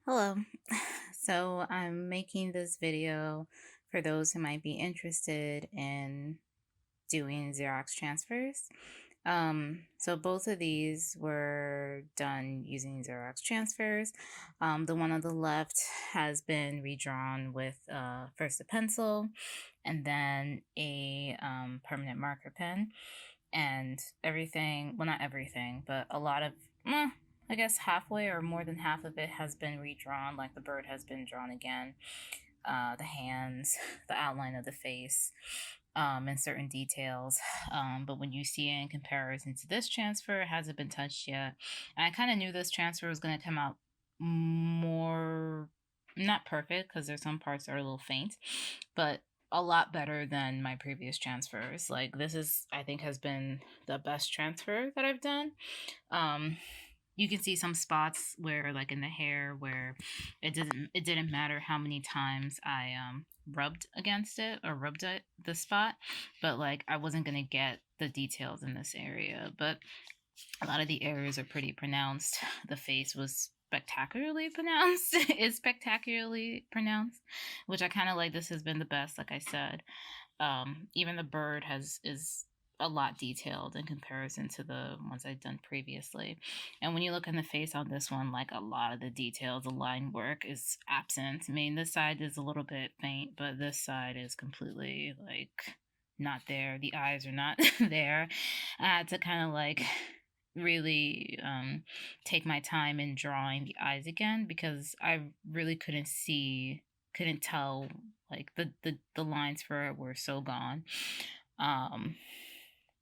Hello. So I'm making this video for those who might be interested in doing Xerox transfers. So both of these were done using Xerox transfers. The one on the left has been redrawn with first a pencil and then a permanent marker pen, and everything, well, not everything, but a lot of, I guess halfway or more than half of it has been redrawn. Like the bird has been drawn again, the hands, the outline of the face, and certain details. But when you see it in comparison to this transfer, it hasn't been touched yet. And I kind of knew this transfer was going to come out more, not perfect, because there's some parts that are a little faint, but a lot better than my previous transfers. Like this is, I think, has been the best transfer that I've done. Um, you can see some spots where, like in the hair, where it didn't matter how many times I rubbed against it or rubbed it the spot, but like I wasn't gonna get the details in this area. But a lot of the areas are pretty pronounced. The face was spectacularly pronounced. Is spectacularly pronounced, which I kind of like. This has been the best, like I said. Even the bird is a lot detailed in comparison to the ones I've done previously. And when you look in the face on this one, like a lot of the details, the line work is absent. I mean, this side is a little bit faint, but this side is completely like not there. The eyes are not there. I had to kind of like really take my time in drawing the eyes again because I really couldn't tell, like the lines for it were so gone. um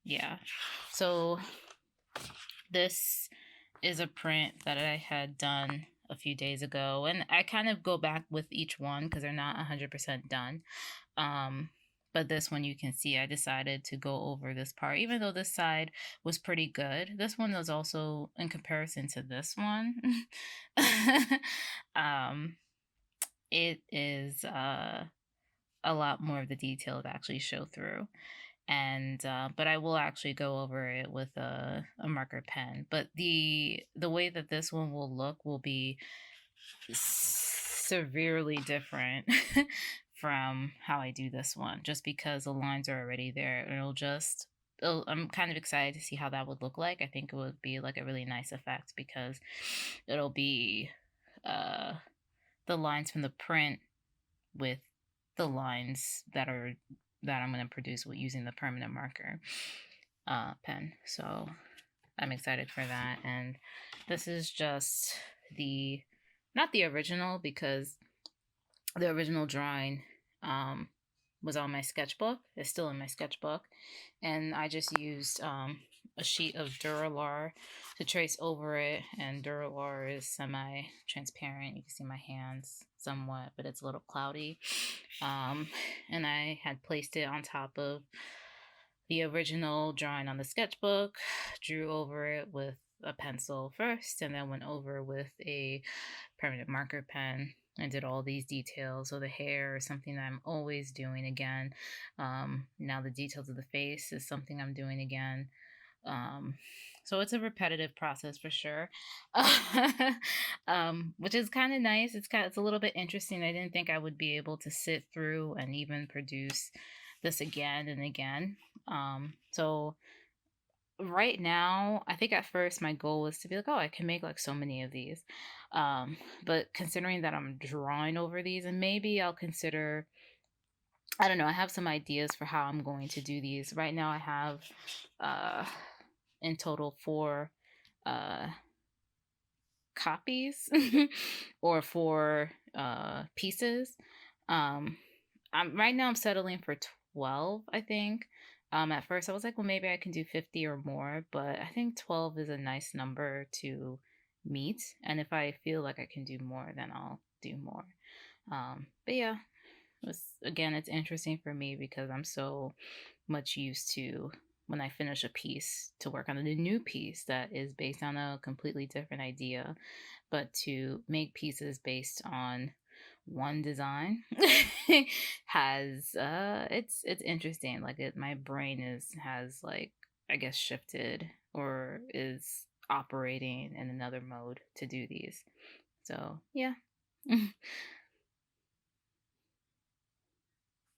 yeah, so this is a print that I had done a few days ago, and I kind of go back with each one because they're not 100% done. But this one, you can see I decided to go over this part, even though this side was pretty good. This one was also, in comparison to this one, um, it is a lot more of the details actually show through. And but I will actually go over it with a marker pen. But the way that this one will look will be severely different from how I do this one, just because the lines are already there. I'm kind of excited to see how that would look like. I think it would be like a really nice effect because it'll be uh, the lines from the print with the lines that I'm going to produce with using the permanent marker pen. So I'm excited for that. And this is just the, not the original, because the original drawing was on my sketchbook. It's still in my sketchbook. And I just used a sheet of Duralar to trace over it. And Duralar is semi-transparent. You can see my hands somewhat, but it's a little cloudy. And I had placed it on top of the original drawing on the sketchbook, drew over it with a pencil first, and then went over with a permanent marker pen and did all these details. So the hair is something that I'm always doing again. Now the details of the face is something I'm doing again. So it's a repetitive process for sure. Which is kind of nice. It's a little bit interesting. I didn't think I would be able to sit through and even produce this again and again. So right now, I think at first my goal was to be like, oh, I can make like so many of these. But considering that I'm drawing over these, and maybe I'll consider, I don't know, I have some ideas for how I'm going to do these. Right now I have in total 4 uh copies or 4 pieces. Right now I'm settling for 12, I think. At first I was like, well, maybe I can do 50 or more, but I think 12 is a nice number to meet. And if I feel like I can do more, then I'll do more. But yeah, again, it's interesting for me because I'm so much used to, when I finish a piece, to work on a new piece that is based on a completely different idea, but to make pieces based on one design has it's interesting. Like my brain has, like, I guess, shifted or is operating in another mode to do these. So yeah.